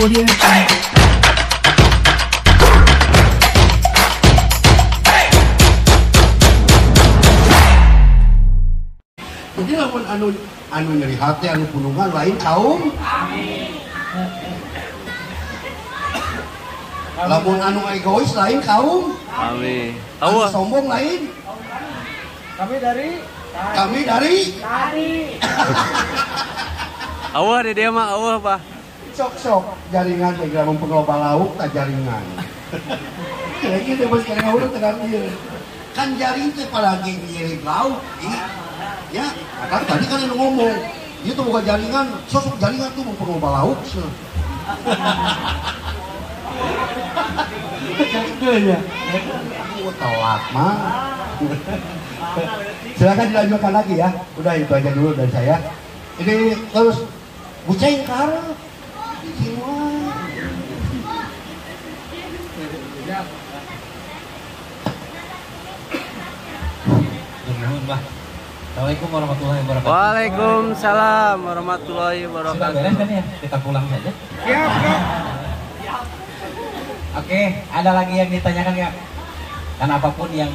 Audio Jungle. Jadi lamun anu nyeri hati anu punungan lain kaum. Lamun anu egois lain kaum. Amin. Anu sombong lain. Kami dari Awah deh dia mah awah Pak. sok jaringan teh mun pengloba lauk tak jaringan. Kayak gitu bos kayak urut tegang ieu. Kan jaring teh palagi ngiring lauk, ya, kan tadi kan yang ngomong, dia tuh bukan jaringan, sosok jaringan tuh mau pengloba lauk. Gitu ya. Aku telat mah. Silakan dilanjutkan lagi ya. Udah itu aja dulu dari saya. Ini terus buceng karep. Assalamualaikum warahmatullahi wabarakatuh. Waalaikumsalam warahmatullahi Sudah beres wabarakatuh. kan ya? Kita pulang saja. Siap, Kak. Oke, ada lagi yang ditanyakan ya? Kan apapun yang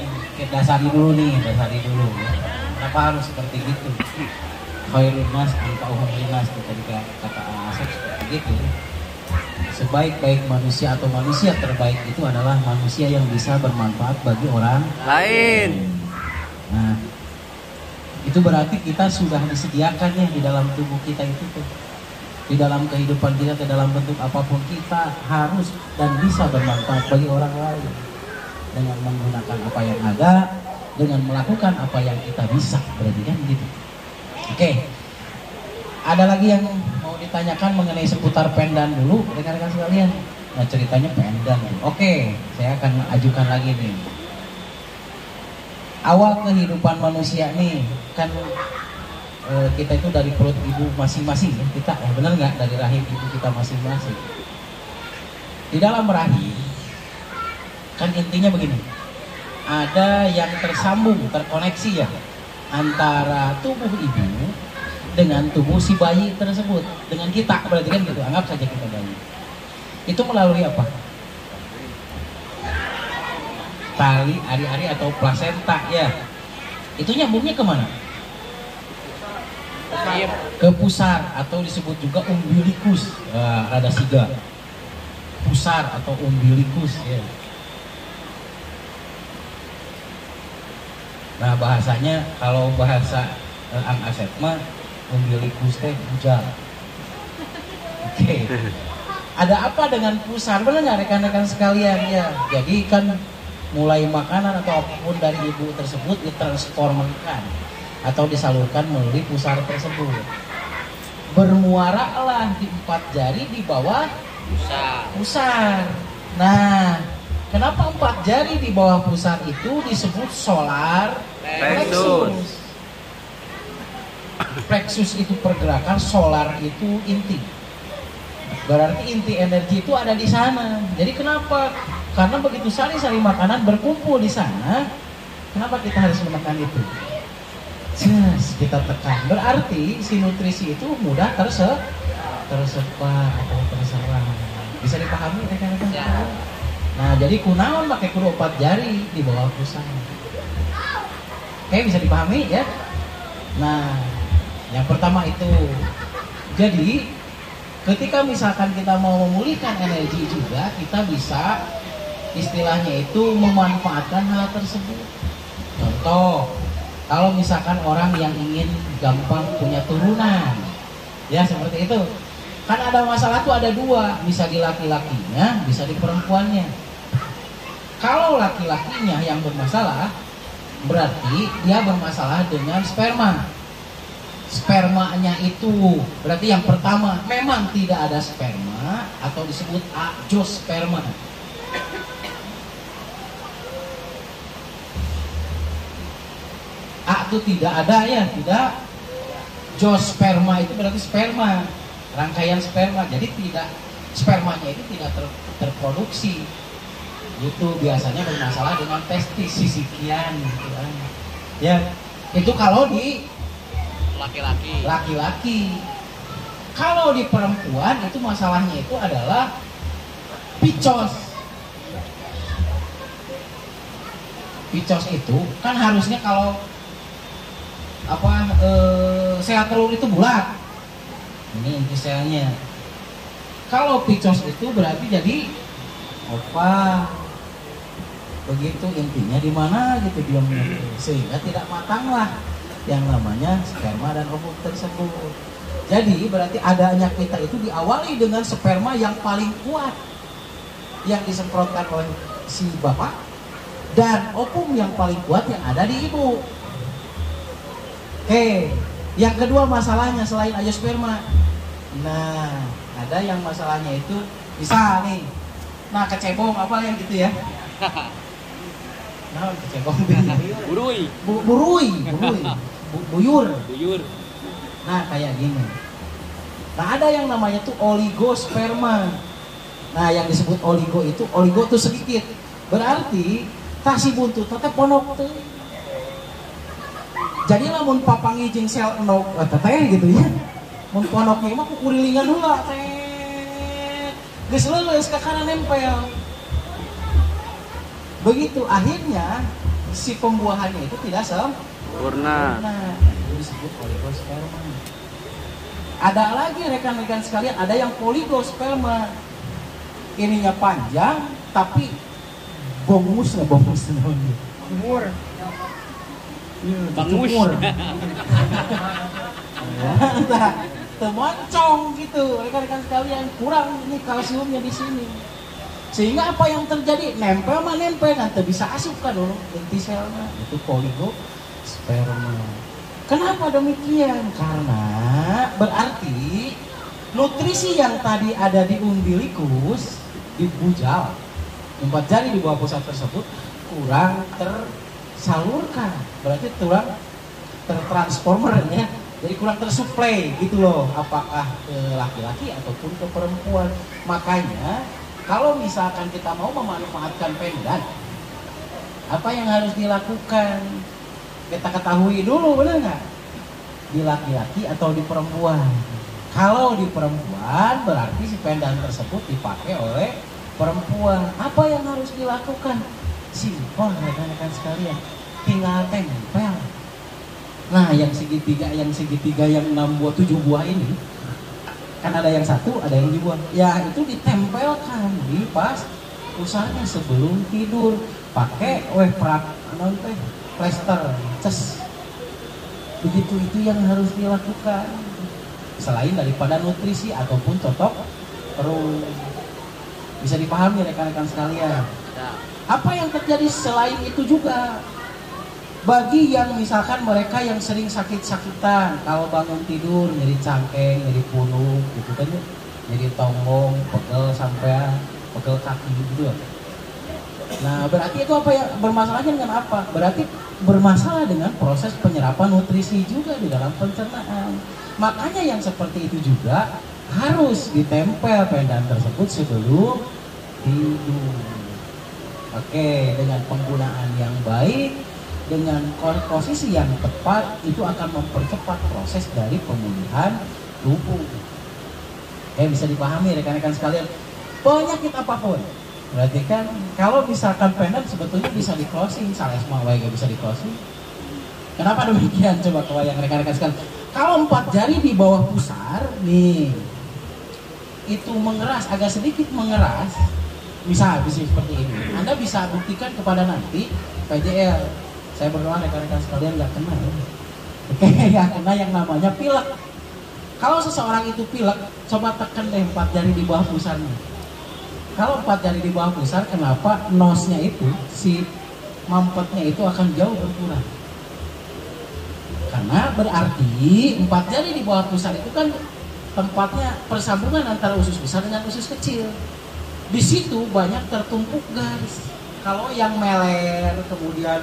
dasari dulu nih, dasari dulu. Kenapa harus seperti gitu? Khairun nas anfa'uhum linnas, ketika kata Asep seperti gitu. Sebaik-baik manusia atau manusia terbaik itu adalah manusia yang bisa bermanfaat bagi orang Lain. Nah, itu berarti kita sudah disediakan ya di dalam tubuh kita itu tuh. Di dalam kehidupan kita, di dalam bentuk apapun kita harus dan bisa bermanfaat bagi orang lain. Dengan menggunakan apa yang ada, dengan melakukan apa yang kita bisa, berarti kan gitu. Oke. Ada lagi yang mau ditanyakan mengenai seputar pendan dulu, rekan-rekan sekalian. Nah, ceritanya pendan tuh. Oke, saya akan ajukan lagi nih. Awal kehidupan manusia nih kan kita itu dari perut ibu masing-masing ya, kita benar nggak, dari rahim ibu kita masing-masing. Di dalam rahim kan intinya begini, ada yang tersambung, terkoneksi ya antara tubuh ibu dengan tubuh si bayi tersebut, dengan kita, berarti kan gitu, anggap saja kita bayi. Itu melalui apa? Tali ari-ari atau plasenta ya. Itu nyambungnya kemana? Ke pusar atau disebut juga umbilikus. Rada siga. Pusar atau umbilikus ya. Nah bahasanya, kalau bahasa Ang Asep mah umbilikus teh bujal. Oke. Ada apa dengan pusar? Benar nggak rekan-rekan sekalian ya? Jadi kan mulai makanan atau apapun dari ibu tersebut ditransformasikan atau disalurkan melalui pusar tersebut. Bermuaralah di 4 jari di bawah pusar. Nah, kenapa 4 jari di bawah pusar itu disebut solar plexus? Plexus itu pergerakan, solar itu inti. Berarti inti energi itu ada di sana. Jadi kenapa? Karena begitu sari-sari makanan berkumpul di sana, kenapa kita harus menekan itu? Kita tekan. Berarti si nutrisi itu mudah tersebar atau terserap. Bisa dipahami rekan-rekan? Nah, jadi kunaon pakai kudu 4 jari di bawah pusar. Oke, bisa dipahami ya? Nah, yang pertama itu. Jadi ketika misalkan kita mau memulihkan energi juga, kita bisa istilahnya itu memanfaatkan hal tersebut. Contoh, kalau misalkan orang yang ingin gampang punya turunan, ya seperti itu. Kan ada masalah tuh ada 2, bisa di laki-lakinya, bisa di perempuannya. Kalau laki-lakinya yang bermasalah, berarti dia bermasalah dengan sperma. Spermanya itu berarti yang pertama memang tidak ada sperma atau disebut azoosperma. A itu tidak ada ya, tidak. Zoosperma itu berarti sperma, rangkaian sperma. Jadi tidak, spermanya itu tidak terproduksi. Itu biasanya bermasalah dengan testis sisikian gitu kan. Ya, itu kalau di laki-laki. Kalau di perempuan itu masalahnya itu adalah picos. Picos itu kan harusnya kalau sel telur itu bulat. Ini inti selnya. Kalau picos itu berarti jadi oval. Begitu intinya di mana gitu diamnya, sehingga tidak matanglah yang namanya sperma dan ovum tersebut. Jadi berarti adanya kita itu diawali dengan sperma yang paling kuat yang disemprotkan oleh si bapak dan ovum yang paling kuat yang ada di ibu. Oke, yang kedua masalahnya selain azoosperma, nah ada yang masalahnya itu bisa nih, nah kecebong apa yang gitu ya? Nah kecebong buyur. Nah kayak gini. Nah ada yang namanya tuh oligosperma. Nah yang disebut oligo tuh sedikit. Berarti tasi buntut teteh ponok tuh. Jadi lamun papangi jeung sel enok teteh gitu ya. Mun ponoknya mah kukurilingan heula teh. Geus leuleus ka kana nempel. Begitu akhirnya si pembuahannya itu tidak sempurna. Itu disebut oligosperma. Ada lagi rekan-rekan sekalian, ada yang poligosperma. Ininya panjang tapi bongus namanya. Umur. Bangus. Nah, temoncong gitu, rekan-rekan sekalian, kurang ini kalsiumnya di sini. Sehingga apa yang terjadi? Nempel nanti bisa asup kan dulu inti selnya. Itu poligosperma. Kenapa demikian? Karena berarti nutrisi yang tadi ada di umbilikus, di bujal, 4 jari di bawah pusat tersebut kurang tersalurkan. Berarti kurang tertransformernya, jadi kurang tersuplai gitu loh. Apakah ke laki-laki ataupun ke perempuan. Makanya kalau misalkan kita mau memanfaatkan pendan, apa yang harus dilakukan? Kita ketahui dulu, benar nggak? Di laki-laki atau di perempuan. Kalau di perempuan berarti si pendan tersebut dipakai oleh perempuan. Apa yang harus dilakukan? Simpel rekan-rekan sekalian, tinggal tempel. Nah yang segitiga yang 6 buah 7 buah ini kan ada yang 1, ada yang 2 buah. Ya itu ditempelkan di pas pusarnya sebelum tidur. Pakai plester, ces. Begitu itu yang harus dilakukan. Selain daripada nutrisi ataupun totok perut. Bisa dipahami rekan-rekan sekalian. Apa yang terjadi selain itu juga? Bagi yang misalkan mereka yang sering sakit-sakitan, kalau bangun tidur nyeri cangkeng, nyeri punuk gitu kan, nyeri tonggong, pegel sampai pegel kaki gitu. Nah berarti itu apa yang bermasalahnya dengan apa? Berarti bermasalah dengan proses penyerapan nutrisi juga di dalam pencernaan. Makanya yang seperti itu juga harus ditempel pendan tersebut sebelum tidur. Oke, dengan penggunaan yang baik, dengan posisi yang tepat, itu akan mempercepat proses dari pemulihan tubuh. Bisa dipahami rekan-rekan sekalian. Penyakit apapun, berarti kan kalau misalkan pendan sebetulnya bisa di closing, salesma wae gak bisa di closing. Kenapa demikian? Coba kebayang rekan-rekan sekalian. Kalau 4 jari di bawah pusar nih, itu mengeras, agak sedikit mengeras, bisa seperti ini. Anda bisa buktikan kepada nanti PJL. Saya berdoa rekan-rekan sekalian gak kena ya. Oke, gak kena yang namanya pilek. Kalau seseorang itu pilek, coba tekan deh 4 jari di bawah pusarnya. Kalau 4 jari di bawah pusar, kenapa nosnya itu, si mampetnya itu akan jauh berkurang? Karena berarti 4 jari di bawah pusar itu kan tempatnya persambungan antara usus besar dengan usus kecil. Di situ banyak tertumpuk garis. Kalau yang meler, kemudian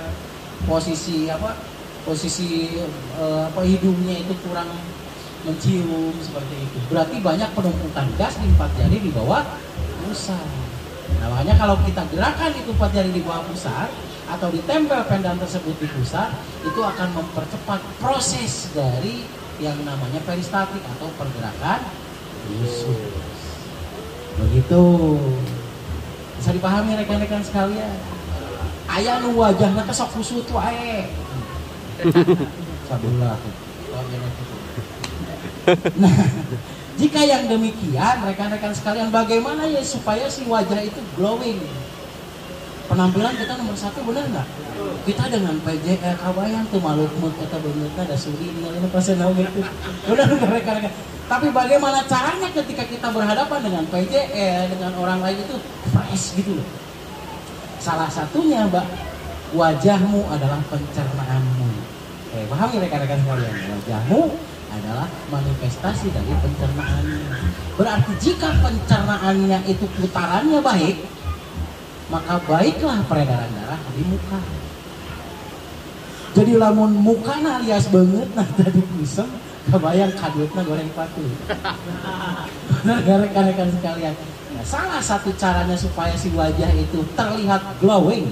posisi hidungnya itu kurang mencium seperti itu. Berarti banyak penumpukan gas di 4 jari di bawah pusar. Nah, makanya kalau kita gerakan itu 4 jari di bawah pusar atau ditempel pendan tersebut di pusar, itu akan mempercepat proses dari yang namanya peristatik atau pergerakan usus. Begitu. Bisa dipahami rekan-rekan sekalian. Aya nu wajahna teh sok kusut wae. Sabelah. Nah, jika yang demikian rekan-rekan sekalian, bagaimana ya supaya si wajah itu glowing? Penampilan kita nomor satu, benar nggak? Kita dengan PJR kabayang tuh maluk-maluk kata benernya ada suri ini pasti nahu gitu. Benar nggak rekan-rekan? Tapi bagaimana caranya ketika kita berhadapan dengan PJR, dengan orang lain itu fresh gitu loh. Salah satunya, Mbak, wajahmu adalah pencernaanmu. Pahami rekan-rekan sekalian, wajahmu adalah manifestasi dari pencernaannya. Berarti jika pencernaannya itu putarannya baik, maka baiklah peredaran darah di muka. Jadi lamun mukana alias banget nah tadi pusing, kebayang kadutna goreng patu. Rekan-rekan sekalian, nah, salah satu caranya supaya si wajah itu terlihat glowing,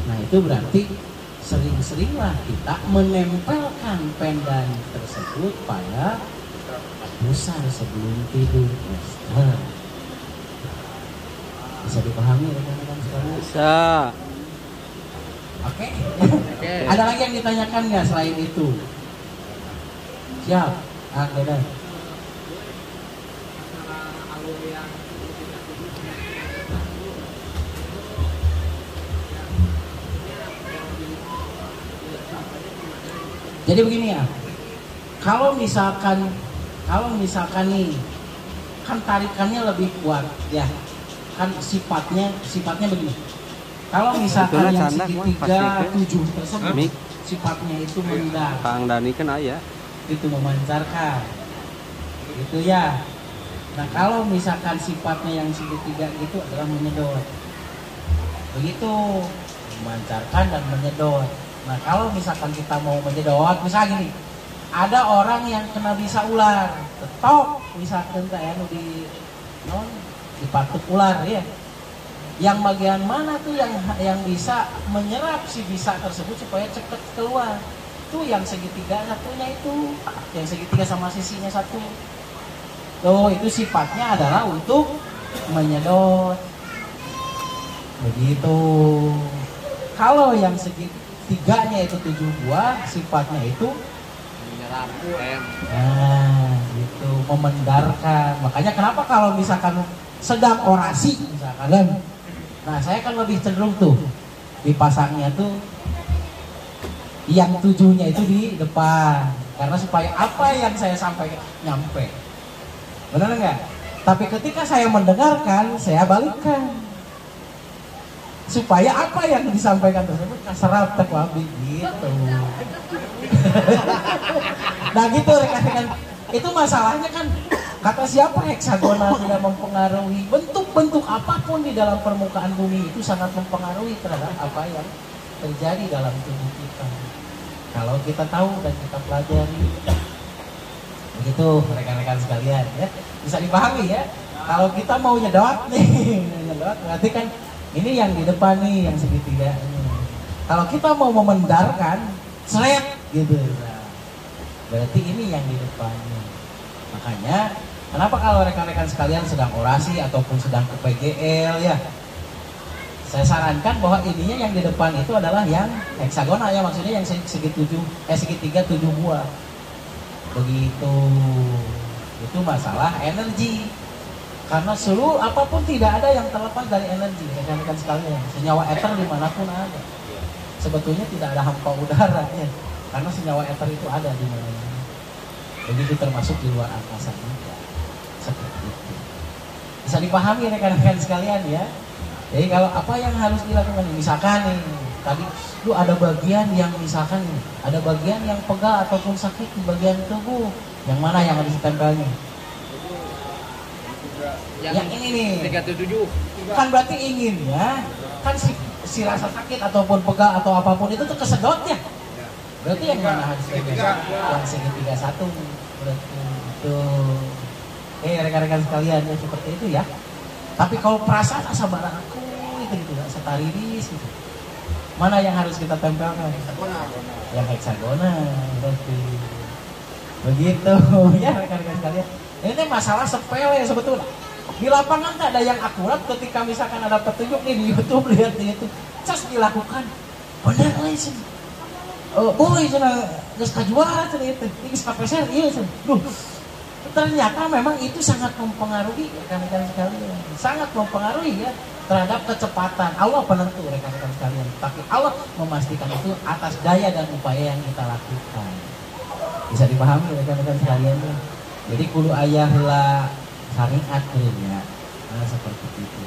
nah itu berarti sering-seringlah kita menempelkan pendan tersebut pada pusar sebelum tidur. Bisa dipahami rekan-rekan sekalian? Bisa. Oke. Ada lagi yang ditanyakan nggak selain itu? Siap. Dah. Jadi begini ya, kalau misalkan nih, kan tarikannya lebih kuat ya, kan sifatnya begini. Kalau misalkan yang segitiga 7 tersebut, sifatnya itu mengendar. Kang Dani kan ayah. Itu memancarkan, gitu ya. Nah kalau misalkan sifatnya yang segitiga itu adalah menyedot, begitu, memancarkan dan menyedot. Nah kalau misalkan kita mau menyedot, misalnya gini, ada orang yang kena bisa ular, tetok, misalkan kayak dipatuk ular ya. Yang bagian mana tuh yang bisa menyerap si bisa tersebut supaya cepat keluar? Tuh yang segitiga satunya itu, yang segitiga sama sisinya satu. Tuh itu sifatnya adalah untuk menyedot. Begitu. Kalau yang segitiganya itu 7 buah, sifatnya itu menyerap. Nah, itu memendarkan. Makanya kenapa kalau misalkan sedang orasi misalkan, nah saya kan lebih cenderung tuh dipasangnya tuh yang 7-nya itu di depan, karena supaya apa yang saya sampaikan nyampe. Benar nggak? Tapi ketika saya mendengarkan, saya balikkan supaya apa yang disampaikan tersebut kaserap terwabi gitu. Nah gitu rekan-rekan, itu masalahnya kan, kata siapa heksagonal tidak mempengaruhi, bentuk-bentuk apapun di dalam permukaan bumi itu sangat mempengaruhi terhadap apa yang terjadi dalam tubuh kita. Kalau kita tahu dan kita pelajari, begitu rekan-rekan sekalian ya, bisa dipahami ya. Kalau kita mau nyedot nih, nyedot berarti kan ini yang di depan nih, yang segitiga ini. Kalau kita mau memendarkan, seret gitu, nah, berarti ini yang di depannya. Makanya, kenapa kalau rekan-rekan sekalian sedang orasi ataupun sedang ke PGL ya, saya sarankan bahwa ininya yang di depan itu adalah yang heksagonal ya, maksudnya yang segitiga 7 buah. Begitu. Itu masalah energi. Karena seluruh apapun tidak ada yang terlepas dari energi, rekan-rekan sekalian. Senyawa eter dimanapun ada. Sebetulnya tidak ada hampa udara ya, karena senyawa eter itu ada di mana-mana. Begitu termasuk di luar angkasa juga. Seperti itu. Bisa dipahami rekan-rekan sekalian ya. Jadi kalau apa yang harus dilakukan, misalkan nih tadi lu ada bagian yang misalkan nih, ada bagian yang pegal ataupun sakit di bagian tubuh, yang mana yang harus ditempelnya? Yang ini nih. 377. Kan berarti ingin ya, kan si rasa sakit ataupun pegal atau apapun itu tuh kesedot ya. Berarti yang mana harus ditempel? Yang segitiga 1 berarti itu. Rekan-rekan sekalian ya seperti itu ya. Tapi kalau perasaan asa barang aku gitu, asa tariris gitu. Mana yang harus kita tempelkan? Yang heksagonal berarti. Begitu ya rekan-rekan sekalian. Ini masalah sepele sebetulnya. Di lapangan tak ada yang akurat ketika misalkan ada petunjuk nih di YouTube, lihat di YouTube, cas dilakukan. Bener lah sih. Boy cenah geus kajuara cenah itu. Ini sapeser ieu cenah. Duh. Ternyata memang itu sangat mempengaruhi rekan-rekan sekalian. Sangat mempengaruhi ya terhadap kecepatan. Allah penentu rekan-rekan sekalian. Tapi Allah memastikan itu atas daya dan upaya yang kita lakukan. Bisa dipahami rekan-rekan sekalian tuh. Jadi kudu aya heula syariat ya. Nah, seperti itu.